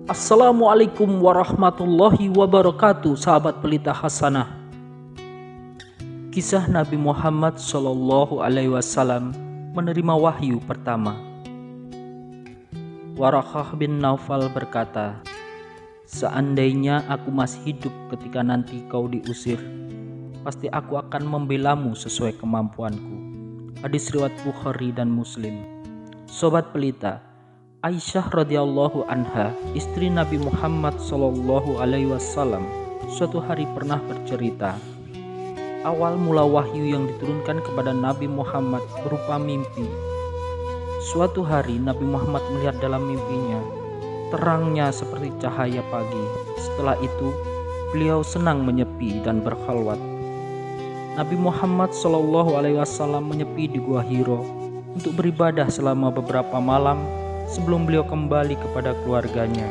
Assalamualaikum warahmatullahi wabarakatuh, sahabat pelita hasanah. Kisah Nabi Muhammad SAW menerima wahyu pertama. Waraqah bin Naufal berkata, "Seandainya aku masih hidup ketika nanti kau diusir, pasti aku akan membelamu sesuai kemampuanku." Hadis riwayat Bukhari dan Muslim. Sobat pelita, Aisyah radhiyallahu anha, istri Nabi Muhammad SAW, suatu hari pernah bercerita, awal mula wahyu yang diturunkan kepada Nabi Muhammad berupa mimpi. Suatu hari Nabi Muhammad melihat dalam mimpinya terangnya seperti cahaya pagi. Setelah itu beliau senang menyepi dan berkhalwat. Nabi Muhammad SAW menyepi di Gua Hiro untuk beribadah selama beberapa malam sebelum beliau kembali kepada keluarganya.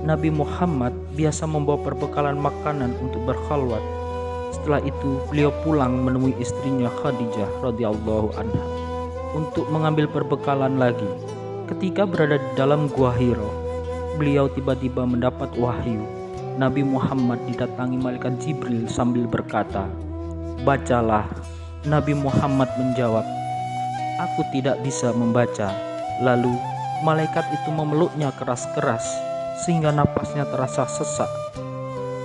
Nabi Muhammad biasa membawa perbekalan makanan untuk berkhalwat. Setelah itu beliau pulang menemui istrinya Khadijah radhiyallahu anha untuk mengambil perbekalan lagi. Ketika berada di dalam Gua Hiro, beliau tiba-tiba mendapat wahyu. Nabi Muhammad didatangi malaikat Jibril sambil berkata, "Bacalah." Nabi Muhammad menjawab, "Aku tidak bisa membaca." Lalu malaikat itu memeluknya keras-keras sehingga napasnya terasa sesak.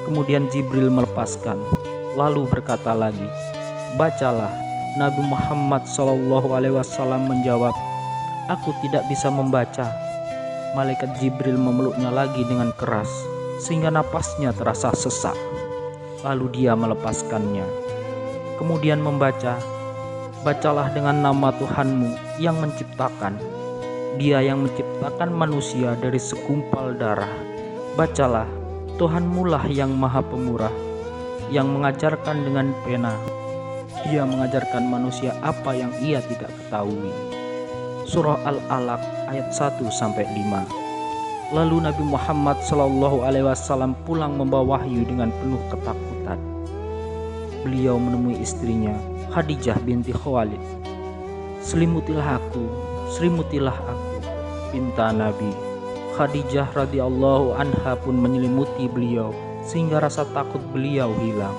Kemudian Jibril melepaskan, lalu berkata lagi, "Bacalah." Nabi Muhammad SAW menjawab, "Aku tidak bisa membaca." Malaikat Jibril memeluknya lagi dengan keras sehingga napasnya terasa sesak. Lalu dia melepaskannya. Kemudian membaca, "Bacalah dengan nama Tuhanmu yang menciptakan. Dia yang menciptakan manusia dari segumpal darah. Bacalah, Tuhanmu lah yang maha pemurah, yang mengajarkan dengan pena. Dia mengajarkan manusia apa yang ia tidak ketahui." Surah Al-Alaq ayat 1-5. Lalu Nabi Muhammad SAW pulang membawa wahyu dengan penuh ketakutan. Beliau menemui istrinya Khadijah binti Khuwailid. "Selimutilah aku, selimutilah aku," pinta Nabi. Khadijah radhiyallahu anha pun menyelimuti beliau sehingga rasa takut beliau hilang.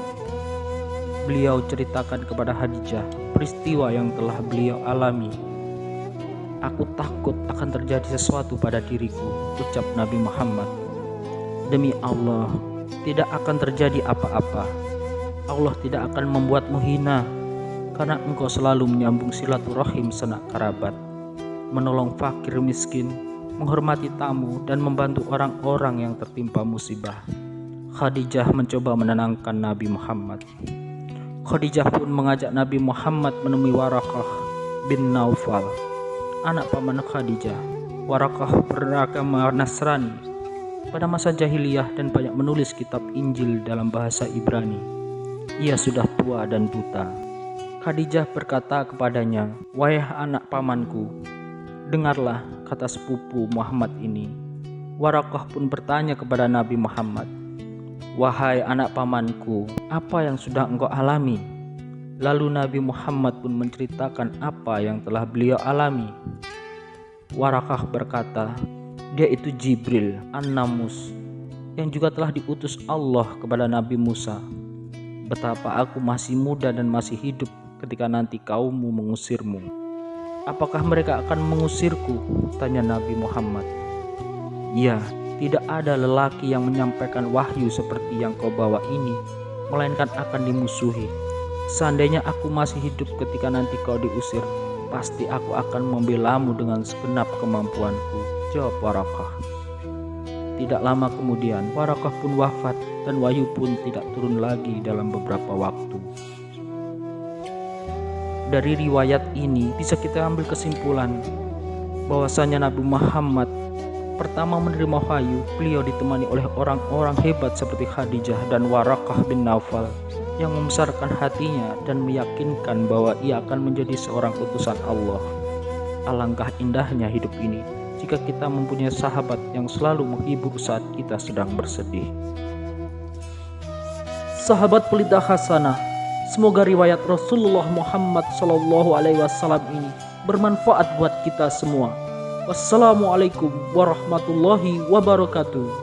Beliau ceritakan kepada Khadijah peristiwa yang telah beliau alami. "Aku takut akan terjadi sesuatu pada diriku," ucap Nabi Muhammad. "Demi Allah, tidak akan terjadi apa-apa. Allah tidak akan membuatmu hina karena engkau selalu menyambung silaturahim sanak kerabat, menolong fakir miskin, menghormati tamu, dan membantu orang-orang yang tertimpa musibah." Khadijah mencoba menenangkan Nabi Muhammad. Khadijah pun mengajak Nabi Muhammad menemui Waraqah bin Naufal, anak paman Khadijah. Waraqah beragama Nasrani pada masa jahiliyah dan banyak menulis kitab Injil dalam bahasa Ibrani. Ia sudah tua dan buta. Khadijah berkata kepadanya, "Wahai anak pamanku, dengarlah kata sepupu Muhammad ini." Waraqah pun bertanya kepada Nabi Muhammad, "Wahai anak pamanku, apa yang sudah engkau alami?" Lalu Nabi Muhammad pun menceritakan apa yang telah beliau alami. Waraqah berkata, "Dia itu Jibril An-Namus yang juga telah diutus Allah kepada Nabi Musa. Betapa aku masih muda dan masih hidup ketika nanti kaummu mengusirmu." "Apakah mereka akan mengusirku?" tanya Nabi Muhammad. "Ya, tidak ada lelaki yang menyampaikan wahyu seperti yang kau bawa ini, melainkan akan dimusuhi. Seandainya aku masih hidup ketika nanti kau diusir, pasti aku akan membelamu dengan segenap kemampuanku," jawab Waraqah. Tidak lama kemudian Waraqah pun wafat dan wahyu pun tidak turun lagi dalam beberapa waktu. Dari riwayat ini bisa kita ambil kesimpulan bahwasanya Nabi Muhammad pertama menerima wahyu, beliau ditemani oleh orang-orang hebat seperti Khadijah dan Waraqah bin Naufal yang membesarkan hatinya dan meyakinkan bahwa ia akan menjadi seorang utusan Allah. Alangkah indahnya hidup ini jika kita mempunyai sahabat yang selalu menghibur saat kita sedang bersedih. Sahabat pelita hasanah, semoga riwayat Rasulullah Muhammad SAW ini bermanfaat buat kita semua. Wassalamualaikum warahmatullahi wabarakatuh.